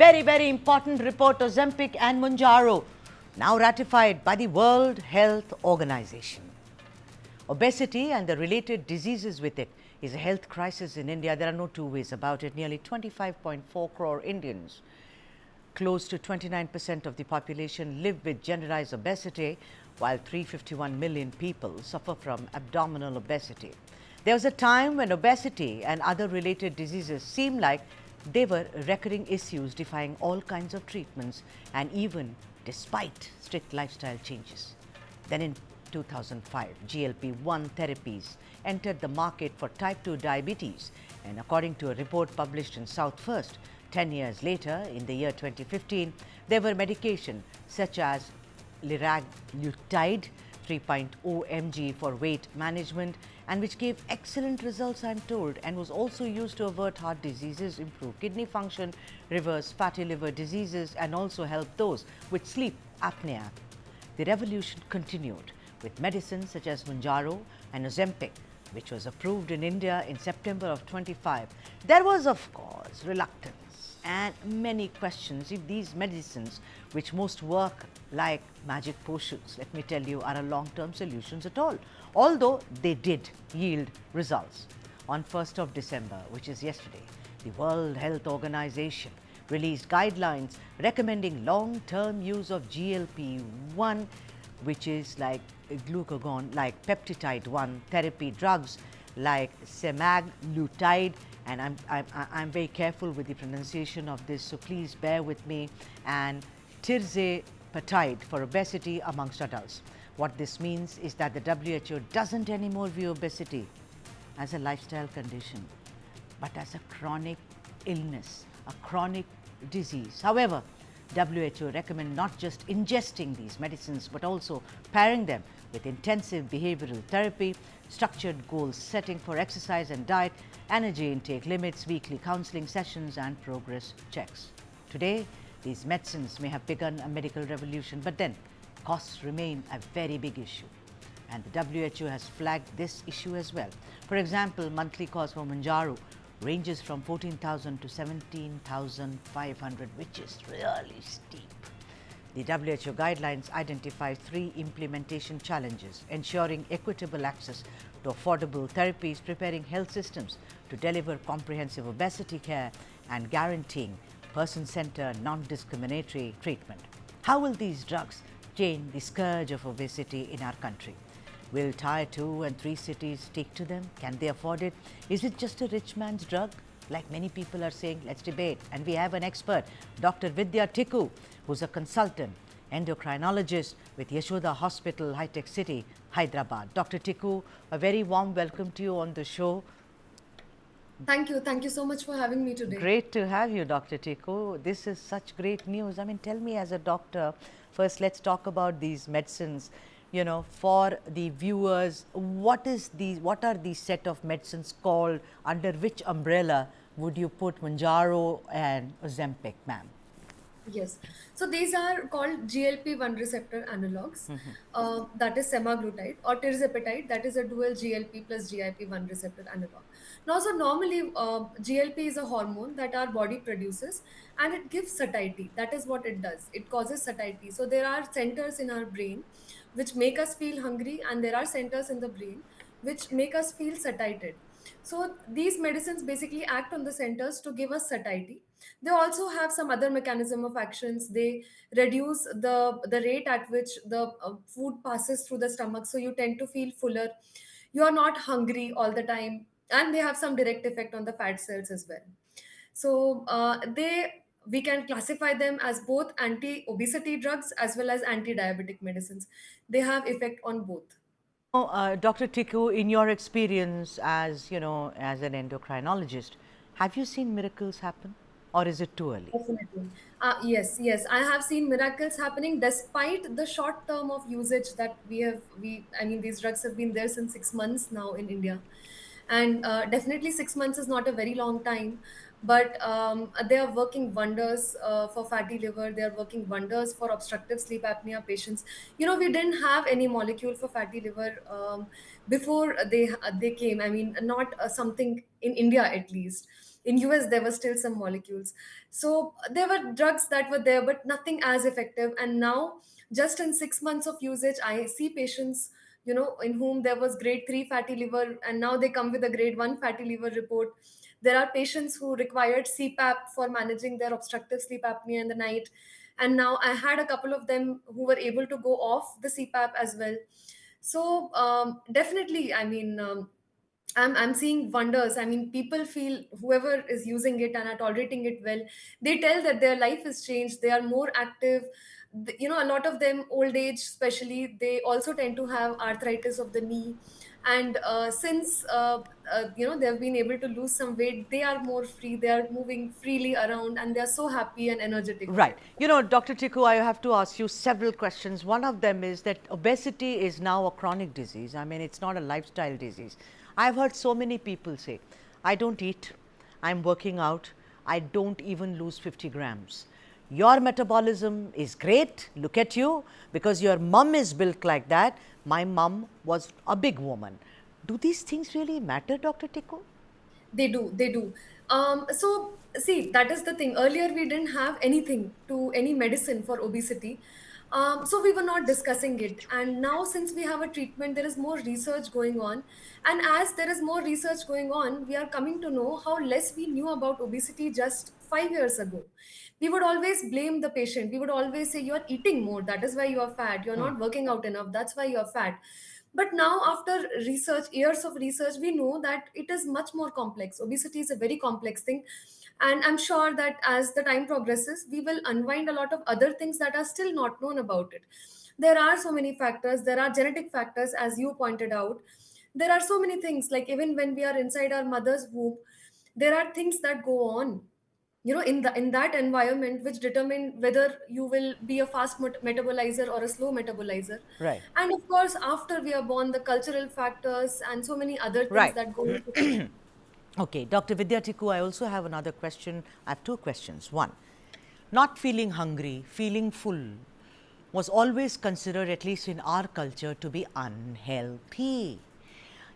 very important report. Ozempic and Mounjaro now ratified by the World Health Organization. Obesity and the related diseases with it is a health crisis in India. There are no two ways about it. Nearly 25.4 crore Indians, close to 29% of the population, live with generalized obesity, while 351 million people suffer from abdominal obesity. There was a time when obesity and other related diseases seemed like they were recurring issues defying all kinds of treatments and even despite strict lifestyle changes. Then in 2005, GLP-1 therapies entered the market for type 2 diabetes, and according to a report published in South First, 10 years later, in the year 2015, there were medications such as liraglutide 3.0 mg for weight management, and which gave excellent results, I'm told, and was also used to avert heart diseases, improve kidney function, reverse fatty liver diseases, and also help those with sleep apnea. The revolution continued with medicines such as Mounjaro and Ozempic, which was approved in India in September of 25. There was, of course, reluctance and many questions if these medicines, which most work like magic potions, let me tell you, are a long-term solutions at all, although they did yield results. On 1st of December, which is yesterday, the World Health Organization released guidelines recommending long-term use of GLP-1, which is like glucagon, like peptide-1 therapy drugs like semaglutide, and I'm very careful with the pronunciation of this, so please bear with me, and tirzepatide for obesity amongst adults. What this means is that the WHO doesn't anymore view obesity as a lifestyle condition, but as a chronic illness, a chronic disease. However, WHO recommend not just ingesting these medicines, but also pairing them with intensive behavioral therapy, structured goal setting for exercise and diet, energy intake limits, weekly counseling sessions, and progress checks. Today, these medicines may have begun a medical revolution, but then costs remain a very big issue. And the WHO has flagged this issue as well. For example, monthly cost for Mounjaro ranges from 14,000 to 17,500, which is really steep. The WHO guidelines identify 3 implementation challenges: ensuring equitable access to affordable therapies, preparing health systems to deliver comprehensive obesity care, and guaranteeing person-centered, non-discriminatory treatment. How will these drugs change the scourge of obesity in our country? Will Tier 2 and 3 cities take to them? Can they afford it? Is it just a rich man's drug? Like many people are saying, let's debate. And we have an expert, Dr. Vidya Tikku, who's a consultant endocrinologist with Yashoda Hospital, High Tech City, Hyderabad. Dr. Tikku, a very warm welcome to you on the show. Thank you. Thank you so much for having me today. Great to have you, Dr. Tikku. This is such great news. I mean, tell me, as a doctor, first let's talk about these medicines. You know, for the viewers, what are these set of medicines called? Under which umbrella would you put Mounjaro and Ozempic, ma'am? Yes. So these are called GLP-1 receptor analogs. That is semaglutide, or tirzepatide, that is a dual GLP plus GIP-1 receptor analog. Now, so normally GLP is a hormone that our body produces, and it gives satiety. That is what it does. It causes satiety. So there are centers in our brain which make us feel hungry, and there are centers in the brain which make us feel satiated. So these medicines basically act on the centers to give us satiety. They also have some other mechanism of actions. They reduce the rate at which the food passes through the stomach, so you tend to feel fuller. You are not hungry all the time, and they have some direct effect on the fat cells as well. So they we can classify them as both anti-obesity drugs as well as anti-diabetic medicines. They have effect on both. Dr. Tikku, in your experience as, as an endocrinologist, have you seen miracles happen, or is it too early? Definitely. Yes, yes. I have seen miracles happening despite the short term of usage that I mean, these drugs have been there since 6 months now in India. And definitely 6 months is not a very long time, but they are working wonders for fatty liver. They are working wonders for obstructive sleep apnea patients. You know, we didn't have any molecule for fatty liver before they came. I mean, not something in India at least. In US there were still some molecules. So there were drugs that were there, but nothing as effective. And now, just in 6 months of usage, I see patients, in whom there was grade 3 fatty liver, and now they come with a grade 1 fatty liver report. There are patients who required CPAP for managing their obstructive sleep apnea in the night, and now I had a couple of them who were able to go off the CPAP as well. So definitely, I mean, I'm seeing wonders. I mean, people feel, whoever is using it and are tolerating it well, they tell that their life has changed. They are more active. A lot of them, old age especially, they also tend to have arthritis of the knee. And since they've been able to lose some weight, they are more free. They are moving freely around, and they are so happy and energetic with Right. it. You know, Dr. Tiku, I have to ask you several questions. One of them is that obesity is now a chronic disease. I mean, it's not a lifestyle disease. I've heard so many people say, I don't eat, I'm working out, I don't even lose 50 grams. Your metabolism is great, look at you, because your mum is built like that. My mum was a big woman. Do these things really matter, Dr. Tiku? They do, they do. So see, that is the thing. Earlier, we didn't have anything to any medicine for obesity. So we were not discussing it. And now, since we have a treatment, there is more research going on. And as there is more research going on, we are coming to know how less we knew about obesity just 5 years ago. We would always blame the patient. We would always say, you're eating more. That is why you are fat. You're not working out enough. That's why you're fat. But now, after research, years of research, we know that it is much more complex. Obesity is a very complex thing. And I'm sure that as the time progresses, we will unwind a lot of other things that are still not known about it. There are so many factors. There are genetic factors, as you pointed out. There are so many things, like even when we are inside our mother's womb, there are things that go on, in that environment, which determine whether you will be a fast metabolizer or a slow metabolizer. Right. And of course, after we are born, the cultural factors and so many other things Right. that go into play. Okay, Dr. Vidyatiku, I also have another question. I have two questions. One, not feeling hungry, feeling full was always considered, at least in our culture, to be unhealthy.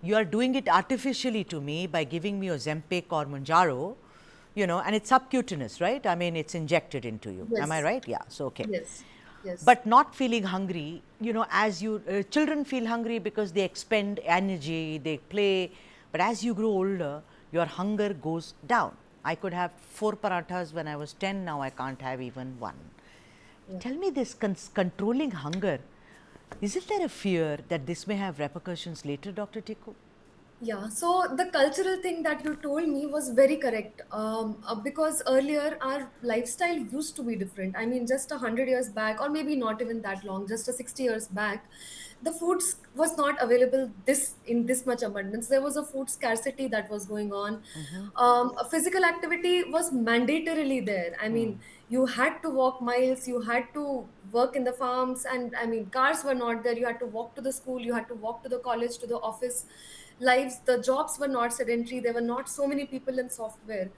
You are doing it artificially to me by giving me Ozempic or Mounjaro, and it's subcutaneous, right? I mean, it's injected into you. Am I Yes, right? Yeah, so okay. yes, yes. But not feeling hungry, as you children feel hungry because they expend energy, they play, but as you grow older, your hunger goes down. I could have 4 parathas when I was 10, now I can't have even one. Yeah. Tell me this, controlling hunger, isn't there a fear that this may have repercussions later, Dr. Tiku? Yeah, so the cultural thing that you told me was very correct. Because earlier our lifestyle used to be different. I mean, just 100 years back, or maybe not even that long, just a 60 years back, the foods was not available this in this much abundance. There was a food scarcity that was going on. A physical activity was mandatorily there. I mean, you had to walk miles, you had to work in the farms, and I mean, cars were not there. You had to walk to the school, you had to walk to the college, to the office lives. The jobs were not sedentary. There were not so many people in software.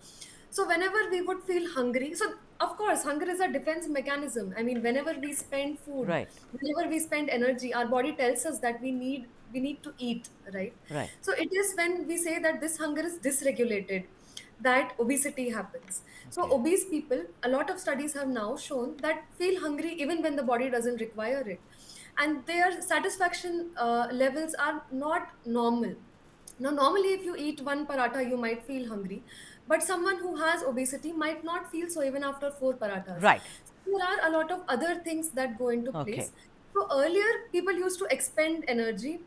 So whenever we would feel hungry, so of course hunger is a defense mechanism. I mean, whenever we spend food, Right, whenever we spend energy, our body tells us that we need to eat, right? right. So it is when we say that this hunger is dysregulated that obesity happens. So Okay. obese people, a lot of studies have now shown that feel hungry even when the body doesn't require it, and their satisfaction levels are not normal. Now, normally, if you eat one paratha, you might feel hungry, but someone who has obesity might not feel so even after four parathas. Right. There are a lot of other things that go into Okay. place. So, earlier, people used to expend energy.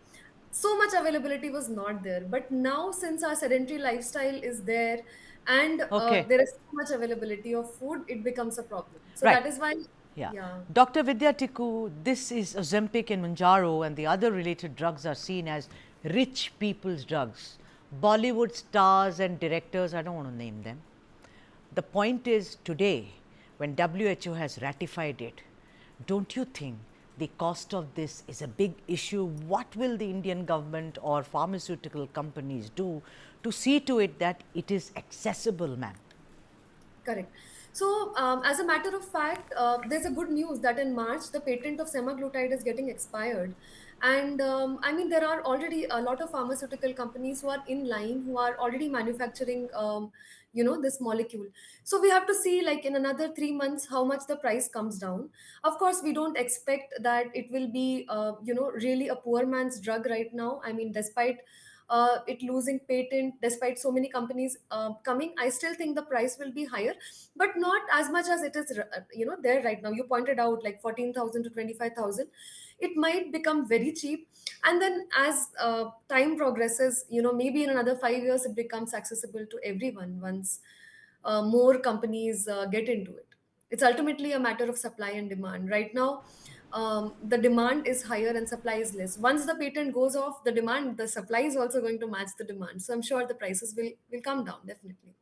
So much availability was not there. But now, since our sedentary lifestyle is there and Okay. there is so much availability of food, it becomes a problem. So, Right. that is why, Yeah. yeah. Dr. Vidya Tikku, this is Ozempic and Mounjaro and the other related drugs are seen as rich people's drugs. Bollywood stars and directors, I don't want to name them. The point is today, when WHO has ratified it, don't you think the cost of this is a big issue? What will the Indian government or pharmaceutical companies do to see to it that it is accessible, ma'am? Correct. So, as a matter of fact, there's a good news that in March, the patent of semaglutide is getting expired. And I mean, there are already a lot of pharmaceutical companies who are in line, who are already manufacturing, this molecule. So we have to see, like, in another 3 months how much the price comes down. Of course, we don't expect that it will be really a poor man's drug right now. I mean, despite it losing patent, despite so many companies coming, I still think the price will be higher, but not as much as it is there right now. You pointed out like 14,000 to 25,000. It might become very cheap, and then as time progresses, maybe in another 5 years it becomes accessible to everyone once more companies get into it. It's ultimately a matter of supply and demand. Right now, the demand is higher and supply is less. Once the patent goes off, the supply is also going to match the demand. So I'm sure the prices will come down definitely.